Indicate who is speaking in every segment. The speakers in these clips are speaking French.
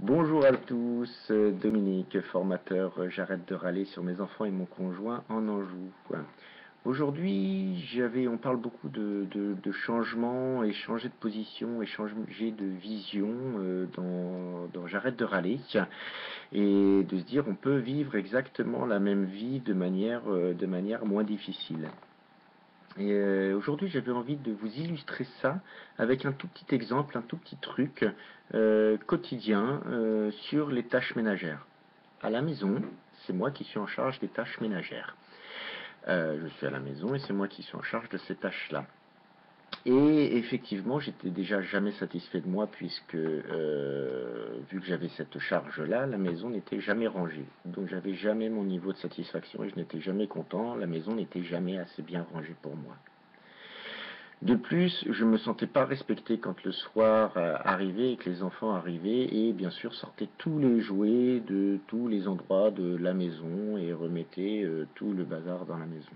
Speaker 1: Bonjour à tous, Dominique, formateur, j'arrête de râler sur mes enfants et mon conjoint en Anjou. Aujourd'hui, on parle beaucoup de changement et changer de position et changer de vision dans J'arrête de râler et de se dire on peut vivre exactement la même vie de manière moins difficile. Et aujourd'hui, j'avais envie de vous illustrer ça avec un tout petit exemple, un tout petit truc quotidien sur les tâches ménagères. À la maison, c'est moi qui suis en charge des tâches ménagères. Je suis à la maison et c'est moi qui suis en charge de ces tâches-là. Et effectivement, j'étais déjà jamais satisfait de moi puisque vu que j'avais cette charge-là, la maison n'était jamais rangée. Donc j'avais jamais mon niveau de satisfaction et je n'étais jamais content. La maison n'était jamais assez bien rangée pour moi. De plus, je me sentais pas respecté quand le soir arrivait et que les enfants arrivaient et bien sûr sortaient tous les jouets de tous les endroits de la maison et remettaient tout le bazar dans la maison.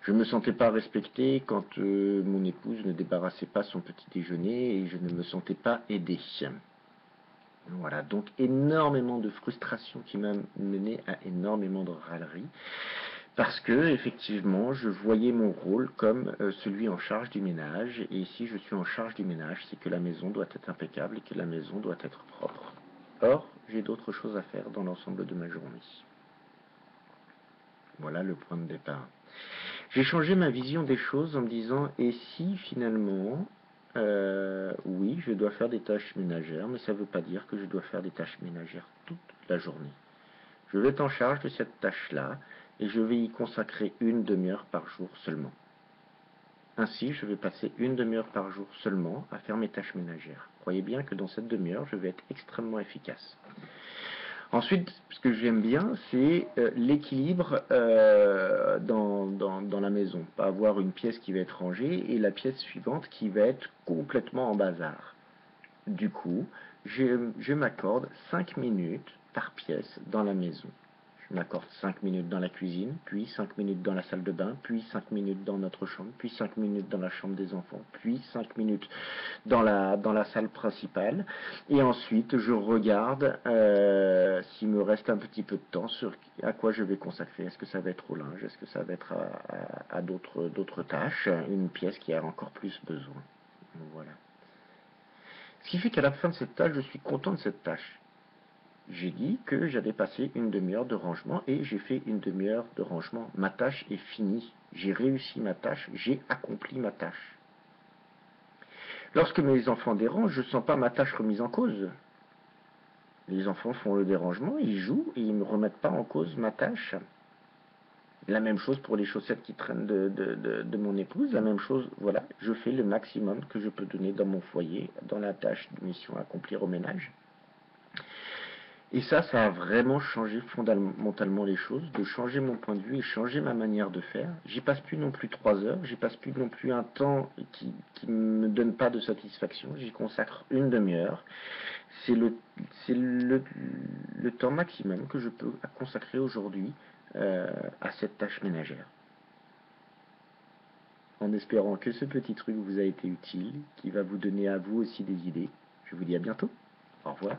Speaker 1: Je me sentais pas respecté quand mon épouse ne débarrassait pas son petit déjeuner et je ne me sentais pas aidé. Voilà, donc énormément de frustration qui m'a mené à énormément de râleries. Parce que, effectivement, je voyais mon rôle comme celui en charge du ménage, et si je suis en charge du ménage, c'est que la maison doit être impeccable et que la maison doit être propre. Or, j'ai d'autres choses à faire dans l'ensemble de ma journée. Voilà le point de départ. J'ai changé ma vision des choses en me disant, et si finalement, oui, je dois faire des tâches ménagères, mais ça ne veut pas dire que je dois faire des tâches ménagères toute la journée. Je vais être en charge de cette tâche-là et je vais y consacrer une demi-heure par jour seulement. Ainsi, je vais passer une demi-heure par jour seulement à faire mes tâches ménagères. Croyez bien que dans cette demi-heure, je vais être extrêmement efficace. Ensuite, ce que j'aime bien, c'est l'équilibre dans la maison. Pas avoir une pièce qui va être rangée et la pièce suivante qui va être complètement en bazar. Du coup, je m'accorde 5 minutes par pièce dans la maison. Je m'accorde 5 minutes dans la cuisine, puis 5 minutes dans la salle de bain, puis 5 minutes dans notre chambre, puis 5 minutes dans la chambre des enfants, puis 5 minutes dans la salle principale. Et ensuite, je regarde s'il me reste un petit peu de temps sur à quoi je vais consacrer. Est-ce que ça va être au linge? Est-ce que ça va être à d'autres tâches? Une pièce qui a encore plus besoin. Voilà. Ce qui fait qu'à la fin de cette tâche, je suis content de cette tâche. J'ai dit que j'allais passer une demi-heure de rangement et j'ai fait une demi-heure de rangement. Ma tâche est finie. J'ai réussi ma tâche, j'ai accompli ma tâche. Lorsque mes enfants dérangent, je ne sens pas ma tâche remise en cause. Les enfants font le dérangement, ils jouent et ils ne me remettent pas en cause ma tâche. La même chose pour les chaussettes qui traînent de mon épouse. La même chose, voilà, je fais le maximum que je peux donner dans mon foyer, dans la tâche de mission à accomplir au ménage. Et ça a vraiment changé fondamentalement les choses, de changer mon point de vue et changer ma manière de faire. J'y passe plus non plus 3 heures, j'y passe plus non plus un temps qui me donne pas de satisfaction. J'y consacre une demi-heure. C'est le temps maximum que je peux consacrer aujourd'hui à cette tâche ménagère. En espérant que ce petit truc vous a été utile, qui va vous donner à vous aussi des idées. Je vous dis à bientôt. Au revoir.